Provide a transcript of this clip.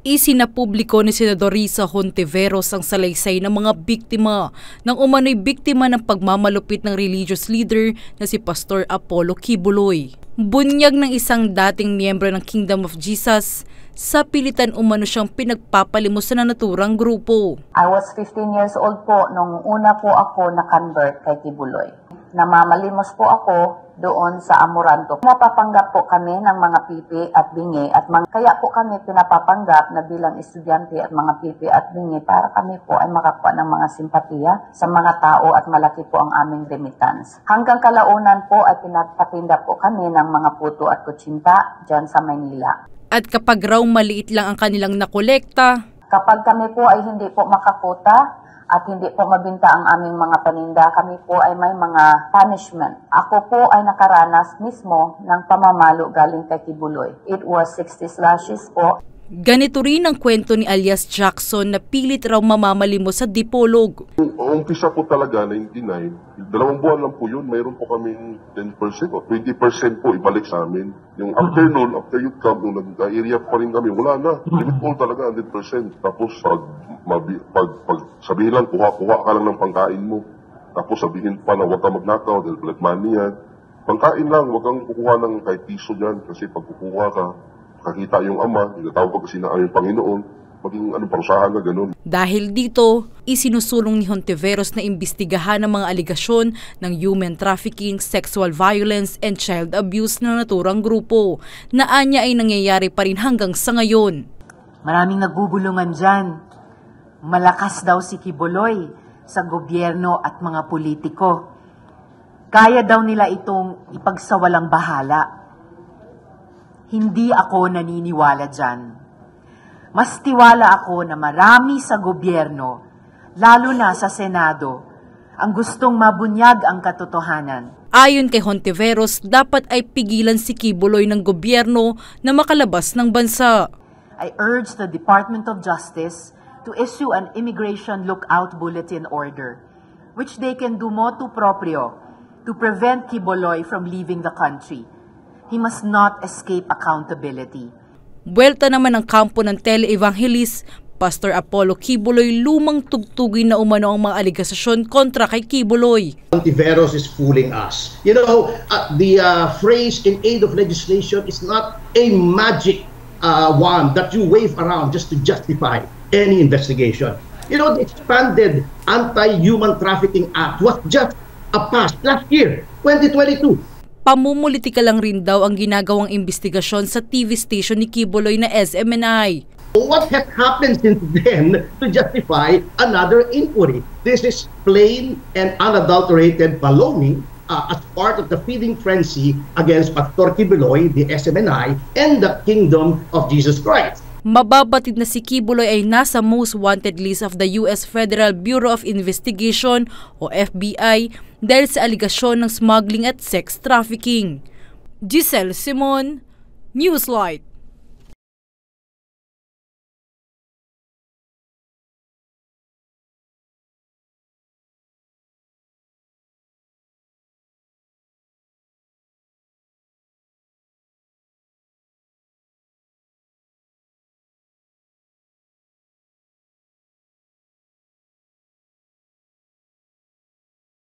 Isinapubliko ni Senador Risa Hontiveros ang salaysay ng mga biktima ng umano'y biktima ng pagmamalupit ng religious leader na si Pastor Apollo Quiboloy. Bunyag ng isang dating miyembro ng Kingdom of Jesus, sa pilitan umano siyang pinagpapalimos sa naturang grupo. I was 15 years old po nung una po ako na-convert kay Quiboloy. Namamalimos po ako doon sa Amoranto. Napapanggap po kami ng mga pipi at bingi at kaya po kami pinapapanggap na bilang estudyante at mga pipi at bingi para kami po ay makakuha ng mga simpatiya sa mga tao at malaki po ang aming remittance. Hanggang kalaunan po ay pinapatinda po kami ng mga puto at kutsinta dyan sa Maynila. At kapag raw maliit lang ang kanilang nakolekta, kapag kami po ay hindi po makakuta at hindi po mabinta ang aming mga paninda, kami po ay may mga punishment. Ako po ay nakaranas mismo ng pamamalo galing kay Quiboloy. It was 60 slashes po. Ganito rin ang kwento ni alias Jackson na pilit raw mamamalimos sa Dipolog. Umpisa po talaga, 99, 2 buwan lang po yun, mayroon po kaming 10% o 20% po ibalik sa amin. Yung after noon, after youth camp, nung nag-area pa rin kami, wala na. Limit po talaga, 100%. Tapos pag sabihin lang, kuha ka lang ng pangkain mo. Tapos sabihin pa na huwag ka magnakaw dahil blood money yan. Pangkain lang, huwag kang kukuha ng kahit piso dyan kasi pag kukuha ka, kakita yung ama, tinatawag kasi na aming Panginoon, maging parusahan na ganun. Dahil dito, isinusulong ni Hontiveros na imbestigahan ang mga aligasyon ng human trafficking, sexual violence, and child abuse na naturang grupo na anya ay nangyayari pa rin hanggang sa ngayon. Maraming nagbubulungan dyan. Malakas daw si Quiboloy sa gobyerno at mga politiko. Kaya daw nila itong ipagsawalang bahala. Hindi ako naniniwala dyan. Mas tiwala ako na marami sa gobyerno, lalo na sa Senado, ang gustong mabunyag ang katotohanan. Ayon kay Hontiveros, dapat ay pigilan si Quiboloy ng gobyerno na makalabas ng bansa. I urge the Department of Justice to issue an Immigration Lookout Bulletin Order, which they can do motu proprio to prevent Quiboloy from leaving the country. He must not escape accountability. Buwelta naman ang kampo ng tele-evangelist, Pastor Apollo Quiboloy, lumang tugtugin na umano ang mga aligasyon kontra kay Quiboloy. Hontiveros is fooling us. You know, the phrase in aid of legislation is not a magic wand that you wave around just to justify any investigation. You know, the expanded Anti-Human Trafficking Act was just passed last year, 2022. Pamumulitika lang rin daw ang ginagawang investigasyon sa TV station ni Quiboloy na SMNI. What has happened since then to justify another inquiry? This is plain and unadulterated baloney as part of the feeding frenzy against Pastor Quiboloy, the SMNI, and the Kingdom of Jesus Christ. Mababatid na si Quiboloy ay nasa most wanted list of the U.S. Federal Bureau of Investigation o FBI dahil sa aligasyon ng smuggling at sex trafficking. Giselle Simon, Newslight.